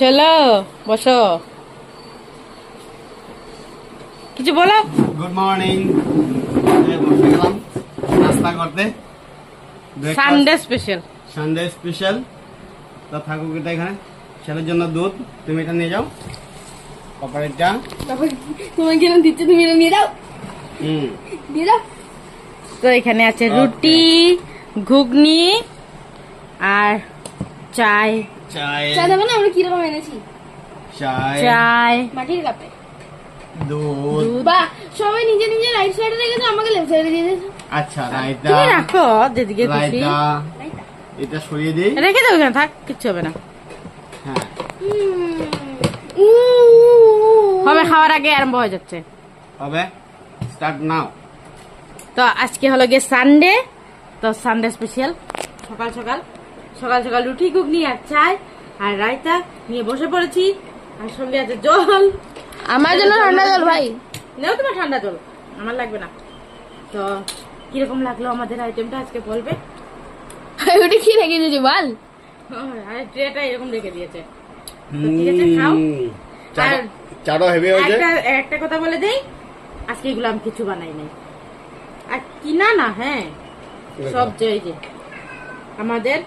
চলো বসো, কিছু বলো। Good morning. বসে গেলাম নাস্তা করতে। Sunday special, Sunday special. তো থাকুক এটা এখানে। ছেলের জন্য দুধ, তুমি এটা নিয়ে যাও। পাপারেরটা তোমার কেন দিচ্ছে, তুমি এটা নিয়ে যাও। দিয়ে দাও। তো এখানে আছে রুটি, ঘুগনি আর চাই। চায় চা দেবে না? আমরা কিরকম এনেছি? চায় চাই, মাটির কাপে। দুধ। বাহ, সবাই নিজে নিজে রাইট সাইডে রেখেছে, আমাকে লেফট সাইডে দিয়ে দিয়েছে। আচ্ছা রায়তা, তুমি রাখো যেদিকে খুশি। রায়তা এটা সরিয়ে দিই। রেখে দাও, ওখানে থাক, কিচ্ছু হবে না। হ্যাঁ হবে, খাওয়ার আগে আরম্ভ হয়ে যাচ্ছে। হবে, স্টার্ট নাও। তো আজকে হলো গিয়ে সানডে, তো সানডে স্পেশাল। সকাল সকাল সকাল সকাল রুটি, ঘুগনি আর চাই আর রায়তা নিয়ে বসে পড়েছি। আর সঙ্গে আছে জল। আমার জন্য ঠান্ডা জল ভাই। নেও তোমার ঠান্ডা জল, আমার লাগবে না। তো কিরকম লাগলো আমাদের আইটেমটা আজকে বলবে। ওটা কি রেখে দিয়েছে বল? আর ট্রেটা এরকম রেখে দিয়েছে। তো ঠিক আছে, খাও। আর চাটা হেভি হয়েছে। একটা কথা বলে দেই, আজকে এগুলো আমি কিছু বানাই নাই। আর কিনা না, হ্যাঁ সব যে আমাদের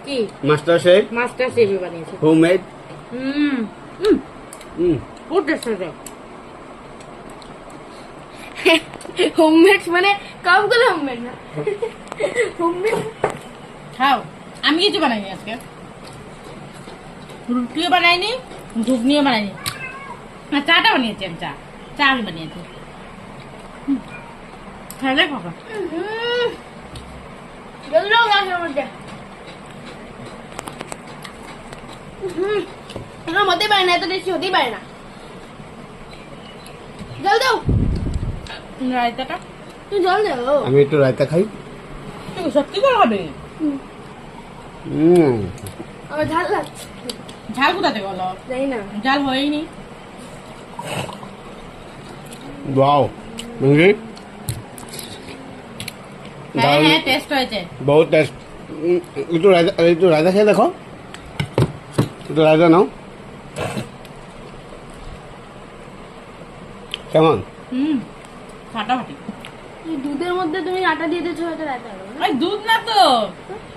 কি মাস্টার শেফ, মাস্টার শেফ বানিয়েছে। হোমমেড। খুব টেস্ট হয়েছে। হোমমেড মানে কাম করে হোমমেড না, হোমমেড। খাও, আমি কিছু বানাইনি আজকে। রুটিও বানাইনি, ঘুগনিও বানাইনি। না, চাটা বানিয়েছি আমি। চা আমি বানিয়েছি। হ্যাঁ রে বাবা, জল দাও গ্লাসের মধ্যে। এরকম হতেই পারে না, এত টেস্টি হতেই পারে না। জল দাও, রায়তাটা তুমি জল দাও। আমি একটু রায়তা খাই। তুমি সত্যি করে হবে। আমার ঝাল লাগছে। ঝাল কোথা থেকে হলো? জানি না। ঝাল হয়নি। वाओ मुझे হ্যাঁ হ্যাঁ, টেস্ট হয়েছে। बहुत टेस्ट। একটু রায়তা খেয়ে দেখো, একটু রায়তা নাও। কেমন? ফাটাফাটি। এই দুধের মধ্যে তুমি আটা দিয়ে দিয়েছো, হয়তো রায়তা হবে না? ওই দুধ না তো,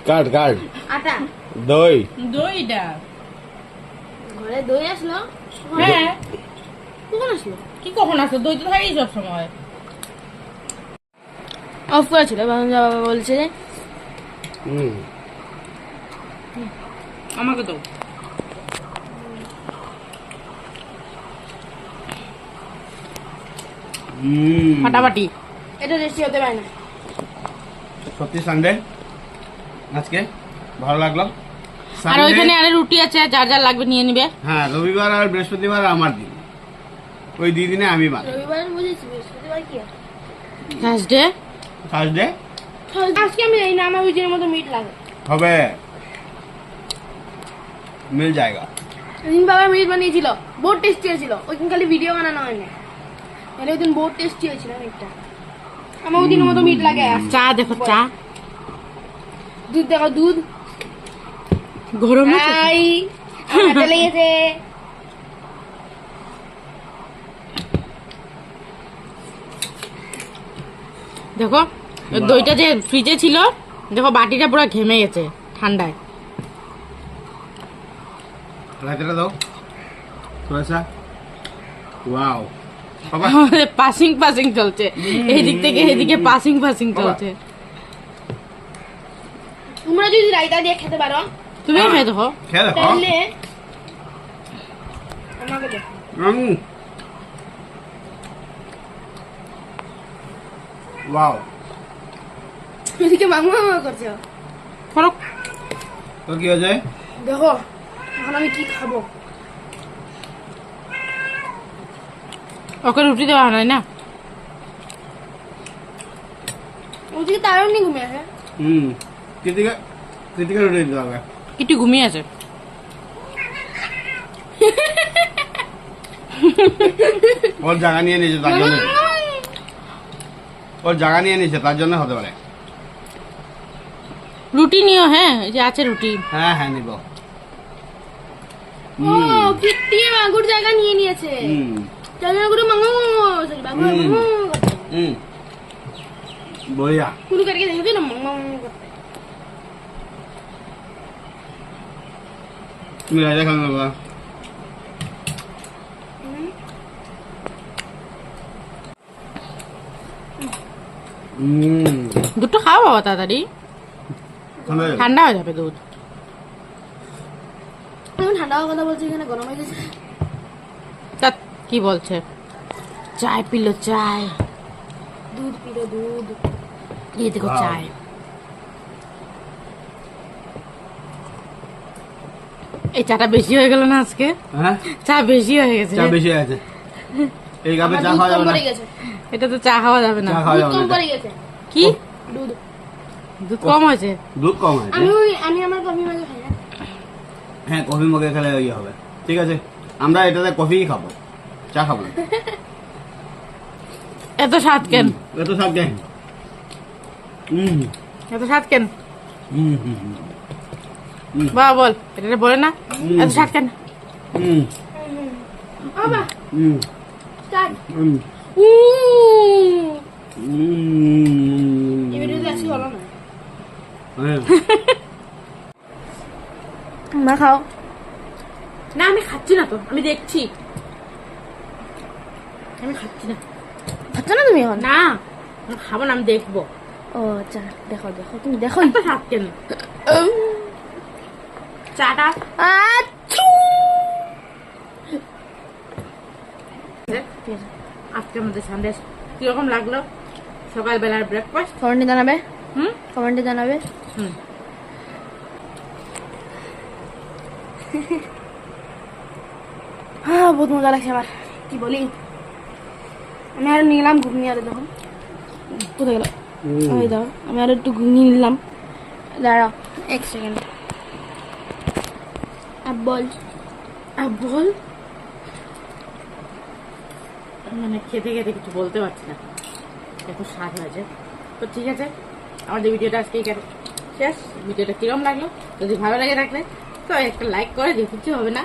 কাট কাট আটা। দই। দইটা। ঘরে দই আসলো? হ্যাঁ, কখন আসলো? কি কখন আসো? দই তো থাকেই সব সময়। অফ করেছিল, বাবা বলছে যে আমাকে তো ফাটাফাটি। এটা টেস্টি হতে পারে না। সত্যি সানডে আজকে ভালো লাগলো। আর ওইখানে আরে রুটি আছে, যার যার লাগবে নিয়ে নিবে। হ্যাঁ, রবিবার আর বৃহস্পতিবার আমার দিন, ওই দুই দিনে আমি বানাই। রবিবার বুঝেছি, বৃহস্পতিবার কি আছে? থার্সডে। থার্সডে আজকে আমি জানি না, আমার ওই দিনের মতো মিট লাগে। হবে, মিল জায়গা। ওইদিন বাবা মিট বানিয়েছিল, বহুত টেস্টি হয়েছিল। ওইদিন খালি ভিডিও বানানো হয়নি, তাহলে ওইদিন বহুত টেস্টি হয়েছিল মিটটা। আমার ওই দিনের মতো মিট লাগে। চা দেখো, চা। দুধ দেখো, দুধ। গরম আছে। আই হাতে লেগেছে। দেখো ওই দইটা যে ফ্রিজে ছিল, দেখো বাটিটা পুরো ঘেমে গেছে ঠান্ডায়। রায়তাটা দাও থোড়া সা। ওয়াও বাবা, পাসিং পাসিং চলছে, এই দিক থেকে এদিকে পাসিং পাসিং চলছে। তোমরা যদি রায়তা দিয়ে খেতে পারো, তুমি খেয়ে দেখো। খেয়ে দেখো। তাহলে আমাকে দে। ওয়াও, এদিকে মামা মামা করছে। ফরক। তো কি হয়েছে? দেখো এখন আমি কি খাবো। ওকে রুটি দেওয়া হয় না। ওদিকে তারও নি ঘুমিয়ে আছে। কৃতিকা কৃতিকা রুটি দিতে হবে। একটু ঘুমিয়ে আছে। ওর জায়গা নিয়ে নিয়েছে তার জন্য, ওর জায়গা নিয়ে নিয়েছে তার জন্য হতে পারে। রুটি নিও, হ্যাঁ এই যে আছে রুটি। হ্যাঁ হ্যাঁ নিব। ও কিট্টি মাগুর জায়গা নিয়ে নিয়েছে। জায়গা করে মাঙ্গো সরি বাবু মাঙ্গো বইয়া কুলু करके देखो ना मांगो करते। তুমি রাজা খান বাবা। দুধটা খাও বাবা তাড়াতাড়ি, ঠান্ডা হয়ে যাবে দুধ। আমি ঠান্ডা হওয়ার কথা বলছি, এখানে গরম হয়ে গেছে। তা কি বলছে? চায় পিলো, চায়, দুধ পিলো দুধ। এই দেখো চায়। এই চাটা বেশি হয়ে গেল না আজকে? হ্যাঁ চা বেশি হয়ে গেছে। চা বেশি আছে, এই কাপে আমার চা দুধ খাওয়া কম যাবে না। পড়ে গেছে। এটা তো চা খাওয়া যাবে না। চা খাওয়া দুধ যাবে কম না। পড়ে গেছে। কি দুধ দুধ কম হয়েছে? দুধ কম আছে। আমি আমার কফি মাঝে খাই না। হ্যাঁ কফি মগে খেলে ইয়ে হবে। ঠিক আছে, আমরা এটাতে কফি খাবো, চা খাবো না। এত স্বাদ কেন? এত সব কেন? এত স্বাদ কেন হুম হুম হুম বাবা বল, এটা বলে না এত স্বাদ কেন? হুম বাবা হুম স্টার্ট। হুম এই ভিডিওতে আসি হলো না। মা খাও। না আমি খাচ্ছি না তো, আমি দেখছি। আমি খাচ্ছি না। খাচ্ছ না তুমি এখন? না আমি খাবো না, আমি দেখবো। ও আচ্ছা, দেখো দেখো তুমি দেখো। এত স্বাদ কেন চাটা? আচ্ছু। আজকে আমাদের সন্দেশ কিরকম লাগলো? সকালবেলার ব্রেকফাস্ট। কমেন্টে জানাবে, হুম কমেন্টে জানাবে। হুম হ্যাঁ বহুত মজা লাগছে আমার, কি বলি। আমি আর নিলাম ঘুগনি, আর দেখো কোথায় গেল। ওই দাও, আমি আর একটু ঘুগনি নিলাম। দাঁড়াও এক সেকেন্ড। আর বল বল। মানে খেতে খেতে কিছু বলতে পারছি না, এত স্বাদ হয়েছে। তো ঠিক আছে, আমাদের ভিডিওটা আজকে শেষ। ভিডিওটা কিরকম লাগলো? যদি ভালো লাগে থাকলে তো একটা লাইক করে দিও, কিছু হবে না।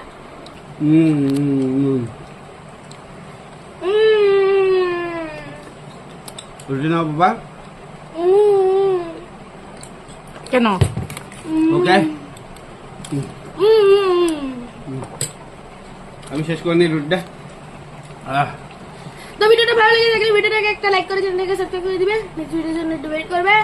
রুটি নাও বাবা। কেন? ওকে, আমি শেষ করে নিই রুটিটা। তো ভিডিওটা ভালো লেগে থাকলে ভিডিওটাকে একটা লাইক করে চ্যানেলটাকে সাবস্ক্রাইব করে দিবে। নেক্সট ভিডিওর জন্য একটু ওয়েট করবে।